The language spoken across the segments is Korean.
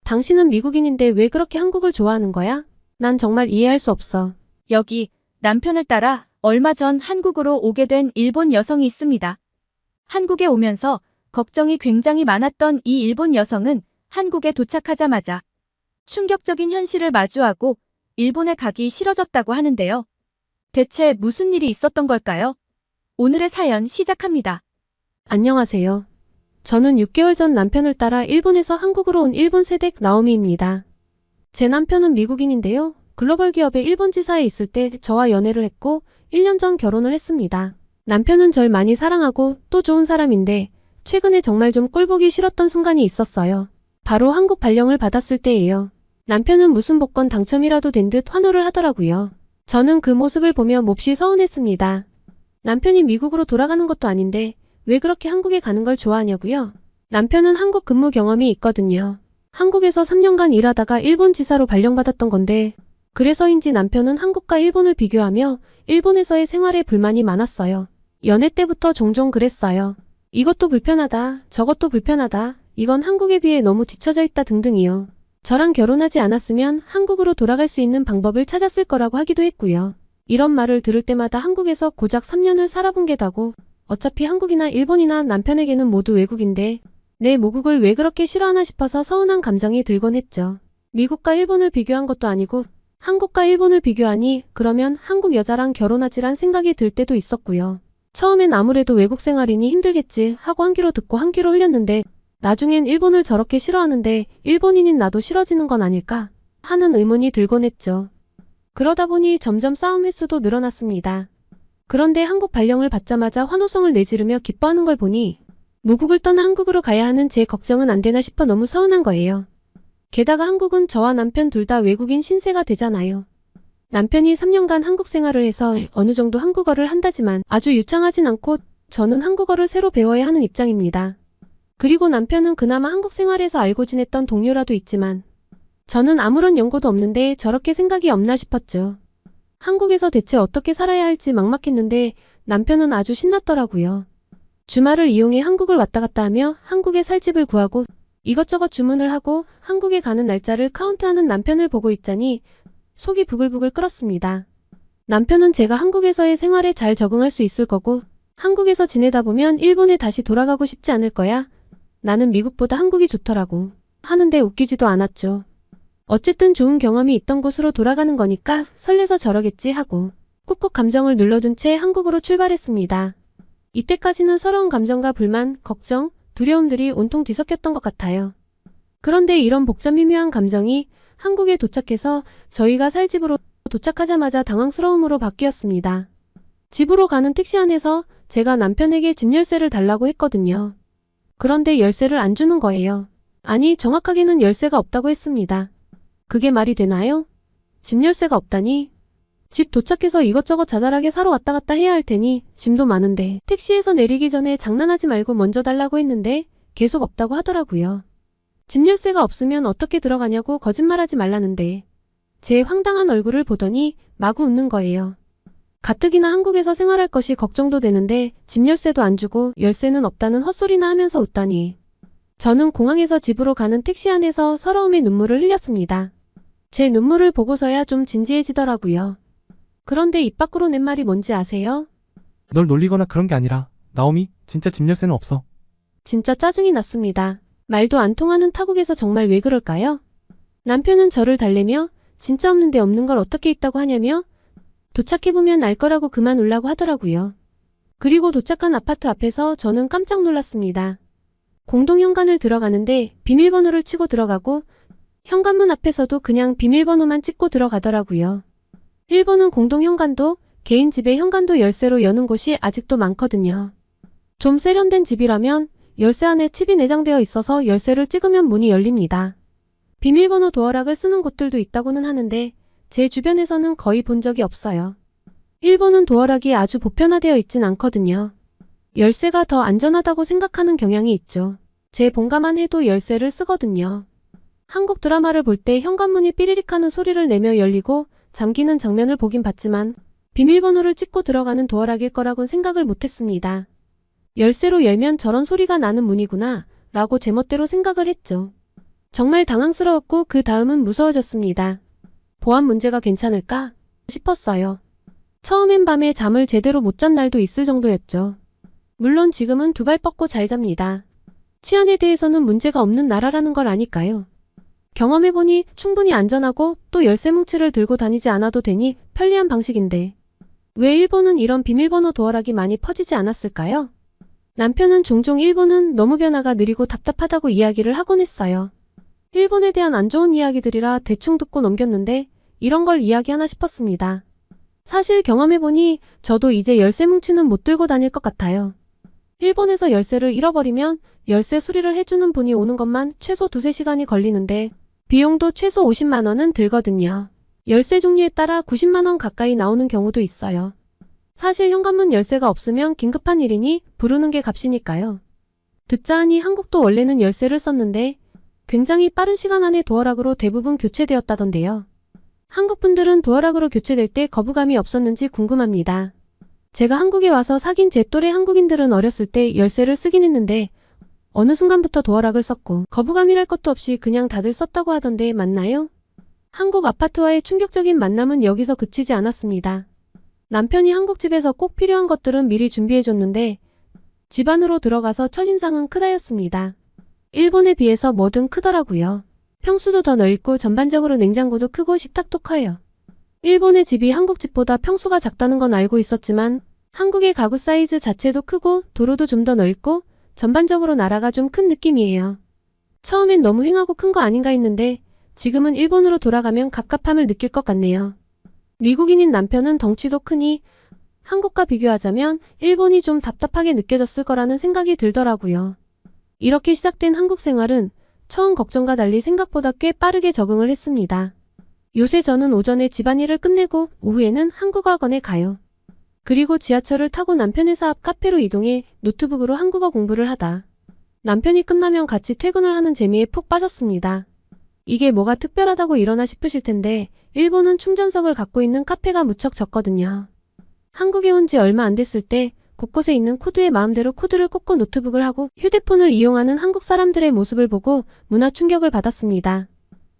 당신은 미국인인데 왜 그렇게 한국을 좋아하는 거야? 난 정말 이해할 수 없어. 여기 남편을 따라 얼마 전 한국으로 오게 된 일본 여성이 있습니다. 한국에 오면서 걱정이 굉장히 많았던 이 일본 여성은 한국에 도착하자마자 충격적인 현실을 마주하고 일본에 가기 싫어졌다고 하는데요. 대체 무슨 일이 있었던 걸까요? 오늘의 사연 시작합니다. 안녕하세요. 저는 6개월 전 남편을 따라 일본에서 한국으로 온 일본 세댁 나오미입니다. 제 남편은 미국인인데요. 글로벌 기업의 일본 지사에 있을 때 저와 연애를 했고 1년 전 결혼을 했습니다. 남편은 절 많이 사랑하고 또 좋은 사람인데 최근에 정말 좀 꼴보기 싫었던 순간이 있었어요. 바로 한국 발령을 받았을 때예요. 남편은 무슨 복권 당첨이라도 된 듯 환호를 하더라고요. 저는 그 모습을 보며 몹시 서운했습니다. 남편이 미국으로 돌아가는 것도 아닌데 왜 그렇게 한국에 가는 걸 좋아하냐고요? 남편은 한국 근무 경험이 있거든요. 한국에서 3년간 일하다가 일본 지사로 발령받았던 건데 그래서인지 남편은 한국과 일본을 비교하며 일본에서의 생활에 불만이 많았어요. 연애 때부터 종종 그랬어요. 이것도 불편하다, 저것도 불편하다, 이건 한국에 비해 너무 뒤처져 있다 등등이요. 저랑 결혼하지 않았으면 한국으로 돌아갈 수 있는 방법을 찾았을 거라고 하기도 했고요. 이런 말을 들을 때마다 한국에서 고작 3년을 살아본 게 다고 어차피 한국이나 일본이나 남편에게는 모두 외국인데 내 모국을 왜 그렇게 싫어하나 싶어서 서운한 감정이 들곤 했죠. 미국과 일본을 비교한 것도 아니고 한국과 일본을 비교하니 그러면 한국 여자랑 결혼하지란 생각이 들 때도 있었고요. 처음엔 아무래도 외국 생활이니 힘들겠지 하고 한 귀로 듣고 한 귀로 흘렸는데 나중엔 일본을 저렇게 싫어하는데 일본인인 나도 싫어지는 건 아닐까 하는 의문이 들곤 했죠. 그러다 보니 점점 싸움 횟수도 늘어났습니다. 그런데 한국 발령을 받자마자 환호성을 내지르며 기뻐하는 걸 보니 모국을 떠나 한국으로 가야 하는 제 걱정은 안 되나 싶어 너무 서운한 거예요. 게다가 한국은 저와 남편 둘 다 외국인 신세가 되잖아요. 남편이 3년간 한국 생활을 해서 어느 정도 한국어를 한다지만 아주 유창하진 않고 저는 한국어를 새로 배워야 하는 입장입니다. 그리고 남편은 그나마 한국 생활에서 알고 지냈던 동료라도 있지만 저는 아무런 연고도 없는데 저렇게 생각이 없나 싶었죠. 한국에서 대체 어떻게 살아야 할지 막막했는데 남편은 아주 신났더라고요. 주말을 이용해 한국을 왔다 갔다 하며 한국에 살 집을 구하고 이것저것 주문을 하고 한국에 가는 날짜를 카운트하는 남편을 보고 있자니 속이 부글부글 끓었습니다. 남편은 제가 한국에서의 생활에 잘 적응할 수 있을 거고 한국에서 지내다 보면 일본에 다시 돌아가고 싶지 않을 거야. 나는 미국보다 한국이 좋더라고. 하는데 웃기지도 않았죠. 어쨌든 좋은 경험이 있던 곳으로 돌아가는 거니까 설레서 저러겠지 하고 꾹꾹 감정을 눌러둔 채 한국으로 출발했습니다. 이때까지는 서러운 감정과 불만, 걱정, 두려움들이 온통 뒤섞였던 것 같아요. 그런데 이런 복잡 미묘한 감정이 한국에 도착해서 저희가 살 집으로 도착하자마자 당황스러움으로 바뀌었습니다. 집으로 가는 택시 안에서 제가 남편에게 집 열쇠를 달라고 했거든요. 그런데 열쇠를 안 주는 거예요. 아니, 정확하게는 열쇠가 없다고 했습니다. 그게 말이 되나요? 집 열쇠가 없다니? 집 도착해서 이것저것 자잘하게 사러 왔다 갔다 해야 할 테니 짐도 많은데 택시에서 내리기 전에 장난하지 말고 먼저 달라고 했는데 계속 없다고 하더라고요. 집 열쇠가 없으면 어떻게 들어가냐고 거짓말하지 말라는데 제 황당한 얼굴을 보더니 마구 웃는 거예요. 가뜩이나 한국에서 생활할 것이 걱정도 되는데 집 열쇠도 안 주고 열쇠는 없다는 헛소리나 하면서 웃다니. 저는 공항에서 집으로 가는 택시 안에서 서러움의 눈물을 흘렸습니다. 제 눈물을 보고서야 좀 진지해지더라고요. 그런데 입 밖으로 낸 말이 뭔지 아세요? 널 놀리거나 그런 게 아니라 나오미, 진짜 집 열쇠는 없어. 진짜 짜증이 났습니다. 말도 안 통하는 타국에서 정말 왜 그럴까요? 남편은 저를 달래며 진짜 없는데 없는 걸 어떻게 있다고 하냐며 도착해보면 알 거라고 그만 울라고 하더라고요. 그리고 도착한 아파트 앞에서 저는 깜짝 놀랐습니다. 공동현관을 들어가는데 비밀번호를 치고 들어가고 현관문 앞에서도 그냥 비밀번호만 찍고 들어가더라고요. 일본은 공동현관도 개인 집의 현관도 열쇠로 여는 곳이 아직도 많거든요. 좀 세련된 집이라면 열쇠 안에 칩이 내장되어 있어서 열쇠를 찍으면 문이 열립니다. 비밀번호 도어락을 쓰는 곳들도 있다고는 하는데 제 주변에서는 거의 본 적이 없어요. 일본은 도어락이 아주 보편화되어 있진 않거든요. 열쇠가 더 안전하다고 생각하는 경향이 있죠. 제 본가만 해도 열쇠를 쓰거든요. 한국 드라마를 볼 때 현관문이 삐리릭 하는 소리를 내며 열리고 잠기는 장면을 보긴 봤지만 비밀번호를 찍고 들어가는 도어락일 거라곤 생각을 못했습니다. 열쇠로 열면 저런 소리가 나는 문이구나 라고 제멋대로 생각을 했죠. 정말 당황스러웠고 그 다음은 무서워졌습니다. 보안 문제가 괜찮을까 싶었어요. 처음엔 밤에 잠을 제대로 못 잔 날도 있을 정도였죠. 물론 지금은 두 발 뻗고 잘 잡니다. 치안에 대해서는 문제가 없는 나라라는 걸 아니까요. 경험해보니 충분히 안전하고 또 열쇠 뭉치를 들고 다니지 않아도 되니 편리한 방식인데 왜 일본은 이런 비밀번호 도어락이 많이 퍼지지 않았을까요? 남편은 종종 일본은 너무 변화가 느리고 답답하다고 이야기를 하곤 했어요. 일본에 대한 안 좋은 이야기들이라 대충 듣고 넘겼는데 이런 걸 이야기하나 싶었습니다. 사실 경험해보니 저도 이제 열쇠 뭉치는 못 들고 다닐 것 같아요. 일본에서 열쇠를 잃어버리면 열쇠 수리를 해주는 분이 오는 것만 최소 2-3시간이 걸리는데 비용도 최소 50만 원은 들거든요. 열쇠 종류에 따라 90만 원 가까이 나오는 경우도 있어요. 사실 현관문 열쇠가 없으면 긴급한 일이니 부르는 게 값이니까요. 듣자 하니 한국도 원래는 열쇠를 썼는데 굉장히 빠른 시간 안에 도어락으로 대부분 교체되었다던데요. 한국 분들은 도어락으로 교체될 때 거부감이 없었는지 궁금합니다. 제가 한국에 와서 사귄 제 또래 한국인들은 어렸을 때 열쇠를 쓰긴 했는데 어느 순간부터 도어락을 썼고 거부감이랄 것도 없이 그냥 다들 썼다고 하던데 맞나요? 한국 아파트와의 충격적인 만남은 여기서 그치지 않았습니다. 남편이 한국 집에서 꼭 필요한 것들은 미리 준비해줬는데 집 안으로 들어가서 첫인상은 크다였습니다. 일본에 비해서 뭐든 크더라고요. 평수도 더 넓고 전반적으로 냉장고도 크고 식탁도 커요. 일본의 집이 한국 집보다 평수가 작다는 건 알고 있었지만 한국의 가구 사이즈 자체도 크고 도로도 좀 더 넓고 전반적으로 나라가 좀 큰 느낌이에요. 처음엔 너무 휑하고 큰 거 아닌가 했는데 지금은 일본으로 돌아가면 갑갑함을 느낄 것 같네요. 미국인인 남편은 덩치도 크니 한국과 비교하자면 일본이 좀 답답하게 느껴졌을 거라는 생각이 들더라고요. 이렇게 시작된 한국 생활은 처음 걱정과 달리 생각보다 꽤 빠르게 적응을 했습니다. 요새 저는 오전에 집안일을 끝내고 오후에는 한국어학원에 가요. 그리고 지하철을 타고 남편 회사 앞 카페로 이동해 노트북으로 한국어 공부를 하다. 남편이 끝나면 같이 퇴근을 하는 재미에 푹 빠졌습니다. 이게 뭐가 특별하다고 이러나 싶으실 텐데 일본은 충전석을 갖고 있는 카페가 무척 적거든요. 한국에 온 지 얼마 안 됐을 때 곳곳에 있는 코드에 마음대로 코드를 꽂고 노트북을 하고 휴대폰을 이용하는 한국 사람들의 모습을 보고 문화 충격을 받았습니다.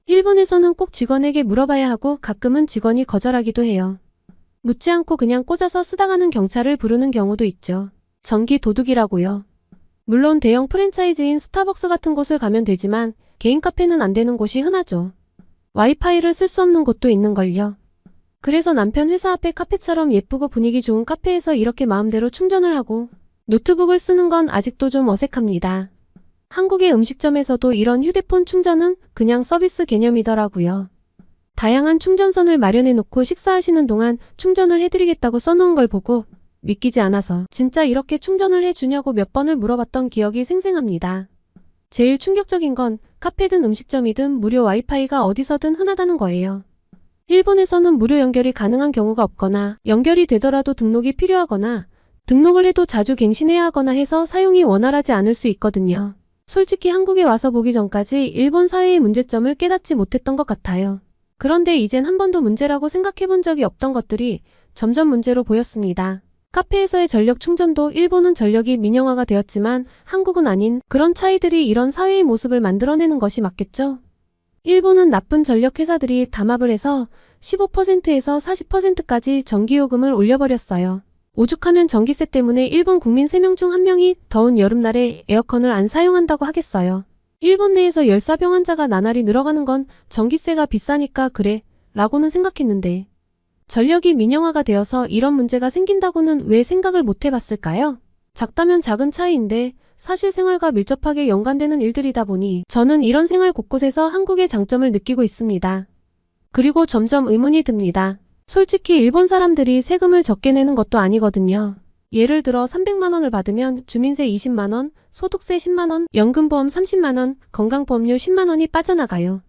일본에서는 꼭 직원에게 물어봐야 하고 가끔은 직원이 거절하기도 해요. 묻지 않고 그냥 꽂아서 쓰다가는 경찰을 부르는 경우도 있죠. 전기 도둑이라고요. 물론 대형 프랜차이즈인 스타벅스 같은 곳을 가면 되지만 개인 카페는 안 되는 곳이 흔하죠. 와이파이를 쓸 수 없는 곳도 있는걸요. 그래서 남편 회사 앞에 카페처럼 예쁘고 분위기 좋은 카페에서 이렇게 마음대로 충전을 하고 노트북을 쓰는 건 아직도 좀 어색합니다. 한국의 음식점에서도 이런 휴대폰 충전은 그냥 서비스 개념이더라고요. 다양한 충전선을 마련해 놓고 식사하시는 동안 충전을 해드리겠다고 써놓은 걸 보고 믿기지 않아서 진짜 이렇게 충전을 해주냐고 몇 번을 물어봤던 기억이 생생합니다. 제일 충격적인 건 카페든 음식점이든 무료 와이파이가 어디서든 흔하다는 거예요. 일본에서는 무료 연결이 가능한 경우가 없거나 연결이 되더라도 등록이 필요하거나 등록을 해도 자주 갱신해야 하거나 해서 사용이 원활하지 않을 수 있거든요. 솔직히 한국에 와서 보기 전까지 일본 사회의 문제점을 깨닫지 못했던 것 같아요. 그런데 이젠 한 번도 문제라고 생각해 본 적이 없던 것들이 점점 문제로 보였습니다. 카페에서의 전력 충전도 일본은 전력이 민영화가 되었지만 한국은 아닌 그런 차이들이 이런 사회의 모습을 만들어내는 것이 맞겠죠? 일본은 나쁜 전력 회사들이 담합을 해서 15%에서 40%까지 전기요금을 올려버렸어요. 오죽하면 전기세 때문에 일본 국민 3명 중 1명이 더운 여름날에 에어컨을 안 사용한다고 하겠어요. 일본 내에서 열사병 환자가 나날이 늘어가는 건 전기세가 비싸니까 그래 라고는 생각했는데 전력이 민영화가 되어서 이런 문제가 생긴다고는 왜 생각을 못 해봤을까요? 작다면 작은 차이인데 사실 생활과 밀접하게 연관되는 일들이다 보니 저는 이런 생활 곳곳에서 한국의 장점을 느끼고 있습니다. 그리고 점점 의문이 듭니다. 솔직히 일본 사람들이 세금을 적게 내는 것도 아니거든요. 예를 들어 300만 원을 받으면 주민세 20만 원, 소득세 10만 원, 연금보험 30만 원, 건강보험료 10만 원이 빠져나가요.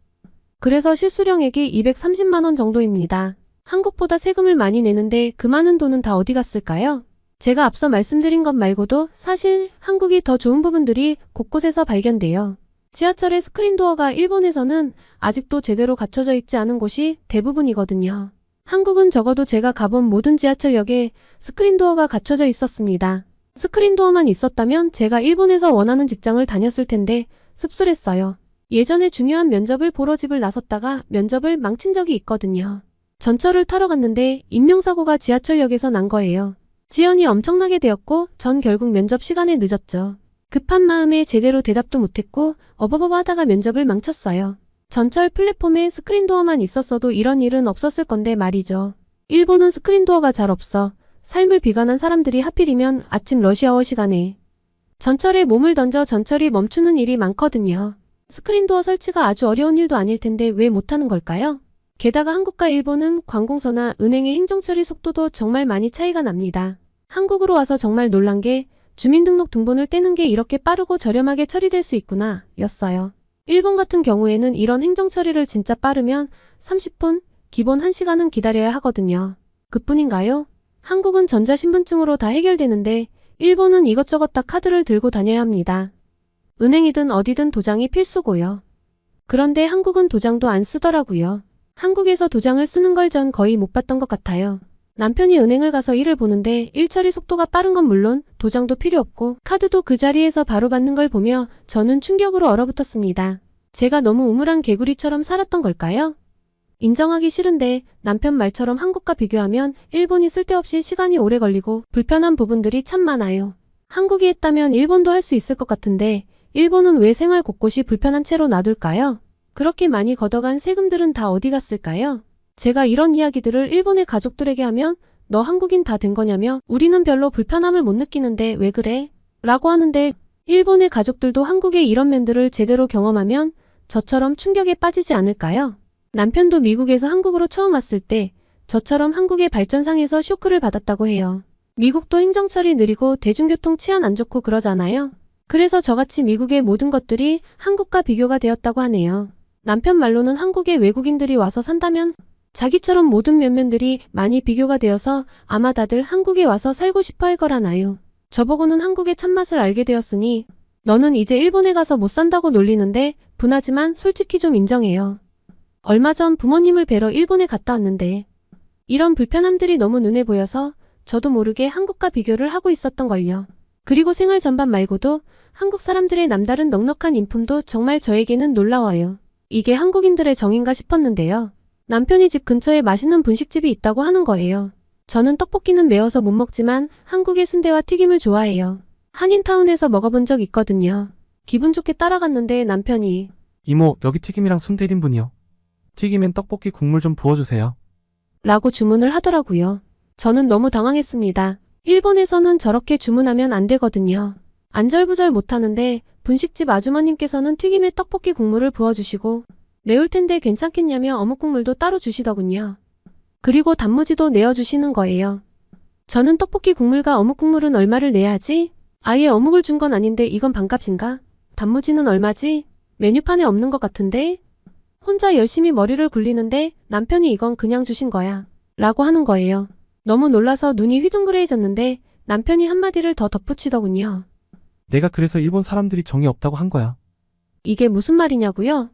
그래서 실수령액이 230만 원 정도입니다. 한국보다 세금을 많이 내는데 그 많은 돈은 다 어디 갔을까요? 제가 앞서 말씀드린 것 말고도 사실 한국이 더 좋은 부분들이 곳곳에서 발견돼요. 지하철의 스크린도어가 일본에서는 아직도 제대로 갖춰져 있지 않은 곳이 대부분이거든요. 한국은 적어도 제가 가본 모든 지하철역에 스크린도어가 갖춰져 있었습니다. 스크린도어만 있었다면 제가 일본에서 원하는 직장을 다녔을 텐데 씁쓸했어요. 예전에 중요한 면접을 보러 집을 나섰다가 면접을 망친 적이 있거든요. 전철을 타러 갔는데 인명사고가 지하철역에서 난 거예요. 지연이 엄청나게 되었고 전 결국 면접 시간에 늦었죠. 급한 마음에 제대로 대답도 못했고 어버버버 하다가 면접을 망쳤어요. 전철 플랫폼에 스크린도어만 있었어도 이런 일은 없었을 건데 말이죠. 일본은 스크린도어가 잘 없어. 삶을 비관한 사람들이 하필이면 아침 러시아워 시간에 전철에 몸을 던져 전철이 멈추는 일이 많거든요. 스크린도어 설치가 아주 어려운 일도 아닐 텐데 왜 못하는 걸까요? 게다가 한국과 일본은 관공서나 은행의 행정처리 속도도 정말 많이 차이가 납니다. 한국으로 와서 정말 놀란 게 주민등록 등본을 떼는 게 이렇게 빠르고 저렴하게 처리될 수 있구나 였어요. 일본 같은 경우에는 이런 행정처리를 진짜 빠르면 30분, 기본 1시간은 기다려야 하거든요. 그뿐인가요? 한국은 전자신분증으로 다 해결되는데 일본은 이것저것 다 카드를 들고 다녀야 합니다. 은행이든 어디든 도장이 필수고요. 그런데 한국은 도장도 안 쓰더라고요. 한국에서 도장을 쓰는 걸 전 거의 못 봤던 것 같아요. 남편이 은행을 가서 일을 보는데 일 처리 속도가 빠른 건 물론 도장도 필요 없고 카드도 그 자리에서 바로 받는 걸 보며 저는 충격으로 얼어붙었습니다. 제가 너무 우물한 개구리처럼 살았던 걸까요? 인정하기 싫은데 남편 말처럼 한국과 비교하면 일본이 쓸데없이 시간이 오래 걸리고 불편한 부분들이 참 많아요. 한국이 했다면 일본도 할 수 있을 것 같은데 일본은 왜 생활 곳곳이 불편한 채로 놔둘까요? 그렇게 많이 걷어간 세금들은 다 어디 갔을까요? 제가 이런 이야기들을 일본의 가족들에게 하면 너 한국인 다 된 거냐며 우리는 별로 불편함을 못 느끼는데 왜 그래? 라고 하는데 일본의 가족들도 한국의 이런 면들을 제대로 경험하면 저처럼 충격에 빠지지 않을까요? 남편도 미국에서 한국으로 처음 왔을 때 저처럼 한국의 발전상에서 쇼크를 받았다고 해요. 미국도 행정처리 느리고 대중교통 치안 안 좋고 그러잖아요. 그래서 저같이 미국의 모든 것들이 한국과 비교가 되었다고 하네요. 남편 말로는 한국에 외국인들이 와서 산다면 자기처럼 모든 면면들이 많이 비교가 되어서 아마 다들 한국에 와서 살고 싶어 할 거라나요. 저보고는 한국의 참맛을 알게 되었으니 너는 이제 일본에 가서 못 산다고 놀리는데 분하지만 솔직히 좀 인정해요. 얼마 전 부모님을 뵈러 일본에 갔다 왔는데 이런 불편함들이 너무 눈에 보여서 저도 모르게 한국과 비교를 하고 있었던걸요. 그리고 생활 전반 말고도 한국 사람들의 남다른 넉넉한 인품도 정말 저에게는 놀라워요. 이게 한국인들의 정인가 싶었는데요. 남편이 집 근처에 맛있는 분식집이 있다고 하는 거예요. 저는 떡볶이는 매워서 못 먹지만 한국의 순대와 튀김을 좋아해요. 한인타운에서 먹어본 적 있거든요. 기분 좋게 따라갔는데 남편이 이모, 여기 튀김이랑 순대 1인분이요. 튀김엔 떡볶이 국물 좀 부어주세요. 라고 주문을 하더라고요. 저는 너무 당황했습니다. 일본에서는 저렇게 주문하면 안 되거든요. 안절부절 못하는데 분식집 아주머님께서는 튀김에 떡볶이 국물을 부어주시고 매울 텐데 괜찮겠냐며 어묵 국물도 따로 주시더군요. 그리고 단무지도 내어주시는 거예요. 저는 떡볶이 국물과 어묵 국물은 얼마를 내야 하지? 아예 어묵을 준 건 아닌데 이건 반값인가? 단무지는 얼마지? 메뉴판에 없는 것 같은데? 혼자 열심히 머리를 굴리는데 남편이 이건 그냥 주신 거야. 라고 하는 거예요. 너무 놀라서 눈이 휘둥그레해졌는데 남편이 한마디를 더 덧붙이더군요. 내가 그래서 일본 사람들이 정이 없다고 한 거야. 이게 무슨 말이냐고요?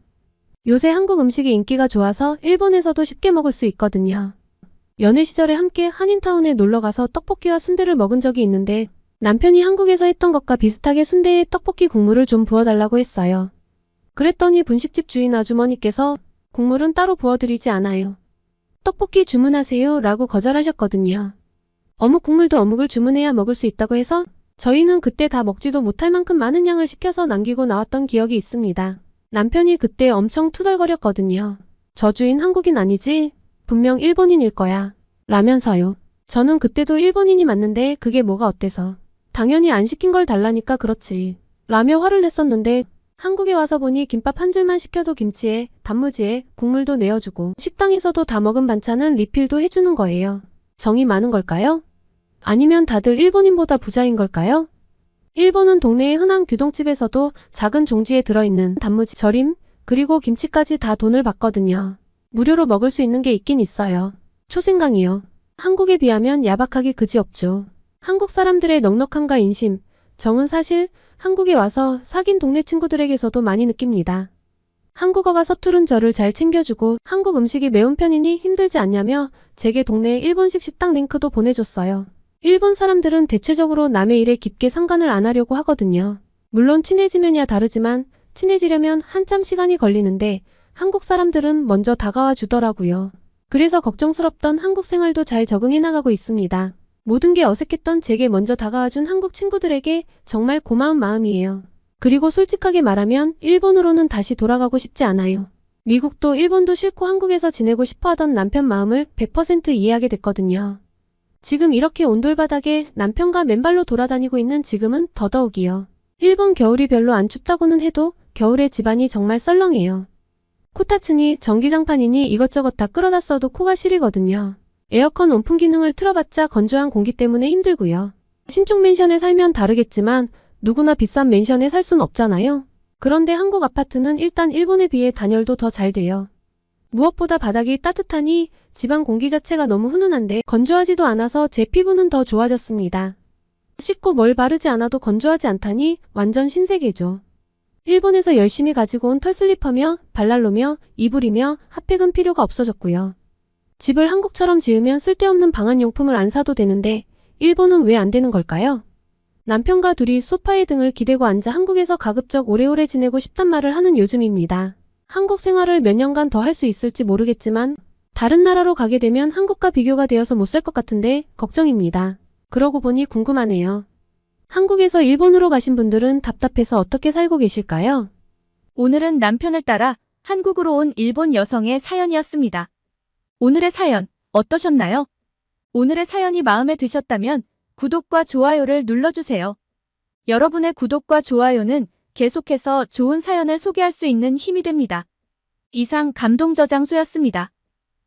요새 한국 음식이 인기가 좋아서 일본에서도 쉽게 먹을 수 있거든요. 연애 시절에 함께 한인타운에 놀러가서 떡볶이와 순대를 먹은 적이 있는데 남편이 한국에서 했던 것과 비슷하게 순대에 떡볶이 국물을 좀 부어달라고 했어요. 그랬더니 분식집 주인 아주머니께서 국물은 따로 부어드리지 않아요. 떡볶이 주문하세요 라고 거절하셨거든요. 어묵 국물도 어묵을 주문해야 먹을 수 있다고 해서 저희는 그때 다 먹지도 못할 만큼 많은 양을 시켜서 남기고 나왔던 기억이 있습니다. 남편이 그때 엄청 투덜거렸거든요. 저 주인 한국인 아니지? 분명 일본인일 거야. 라면서요. 저는 그때도 일본인이 맞는데 그게 뭐가 어때서. 당연히 안 시킨 걸 달라니까 그렇지. 라며 화를 냈었는데 한국에 와서 보니 김밥 한 줄만 시켜도 김치에 단무지에 국물도 내어주고 식당에서도 다 먹은 반찬은 리필도 해주는 거예요. 정이 많은 걸까요? 아니면 다들 일본인보다 부자인 걸까요? 일본은 동네의 흔한 규동집에서도 작은 종지에 들어있는 단무지, 절임, 그리고 김치까지 다 돈을 받거든요. 무료로 먹을 수 있는 게 있긴 있어요. 초생강이요. 한국에 비하면 야박하기 그지없죠. 한국 사람들의 넉넉함과 인심, 정은 사실 한국에 와서 사귄 동네 친구들에게서도 많이 느낍니다. 한국어가 서투른 저를 잘 챙겨주고 한국 음식이 매운 편이니 힘들지 않냐며 제게 동네 일본식 식당 링크도 보내줬어요. 일본 사람들은 대체적으로 남의 일에 깊게 상관을 안 하려고 하거든요. 물론 친해지면야 다르지만 친해지려면 한참 시간이 걸리는데 한국 사람들은 먼저 다가와 주더라고요. 그래서 걱정스럽던 한국 생활도 잘 적응해 나가고 있습니다. 모든 게 어색했던 제게 먼저 다가와준 한국 친구들에게 정말 고마운 마음이에요. 그리고 솔직하게 말하면 일본으로는 다시 돌아가고 싶지 않아요. 미국도 일본도 싫고 한국에서 지내고 싶어 하던 남편 마음을 100% 이해하게 됐거든요. 지금 이렇게 온돌바닥에 남편과 맨발로 돌아다니고 있는 지금은 더더욱이요. 일본 겨울이 별로 안 춥다고는 해도 겨울에 집안이 정말 썰렁해요. 코타츠니 전기장판이니 이것저것 다 끌어다 써도 코가 시리거든요. 에어컨 온풍 기능을 틀어봤자 건조한 공기 때문에 힘들고요. 신축 맨션에 살면 다르겠지만 누구나 비싼 맨션에 살 순 없잖아요. 그런데 한국 아파트는 일단 일본에 비해 단열도 더 잘 돼요. 무엇보다 바닥이 따뜻하니 집안 공기 자체가 너무 훈훈한데 건조하지도 않아서 제 피부는 더 좋아졌습니다. 씻고 뭘 바르지 않아도 건조하지 않다니 완전 신세계죠. 일본에서 열심히 가지고 온 털슬리퍼며 발랄로며 이불이며 핫팩은 필요가 없어졌고요. 집을 한국처럼 지으면 쓸데없는 방한용품을 안 사도 되는데 일본은 왜 안 되는 걸까요? 남편과 둘이 소파에 등을 기대고 앉아 한국에서 가급적 오래오래 지내고 싶단 말을 하는 요즘입니다. 한국 생활을 몇 년간 더 할 수 있을지 모르겠지만 다른 나라로 가게 되면 한국과 비교가 되어서 못 살 것 같은데 걱정입니다. 그러고 보니 궁금하네요. 한국에서 일본으로 가신 분들은 답답해서 어떻게 살고 계실까요? 오늘은 남편을 따라 한국으로 온 일본 여성의 사연이었습니다. 오늘의 사연 어떠셨나요? 오늘의 사연이 마음에 드셨다면 구독과 좋아요를 눌러주세요. 여러분의 구독과 좋아요는 계속해서 좋은 사연을 소개할 수 있는 힘이 됩니다. 이상 감동저장소였습니다.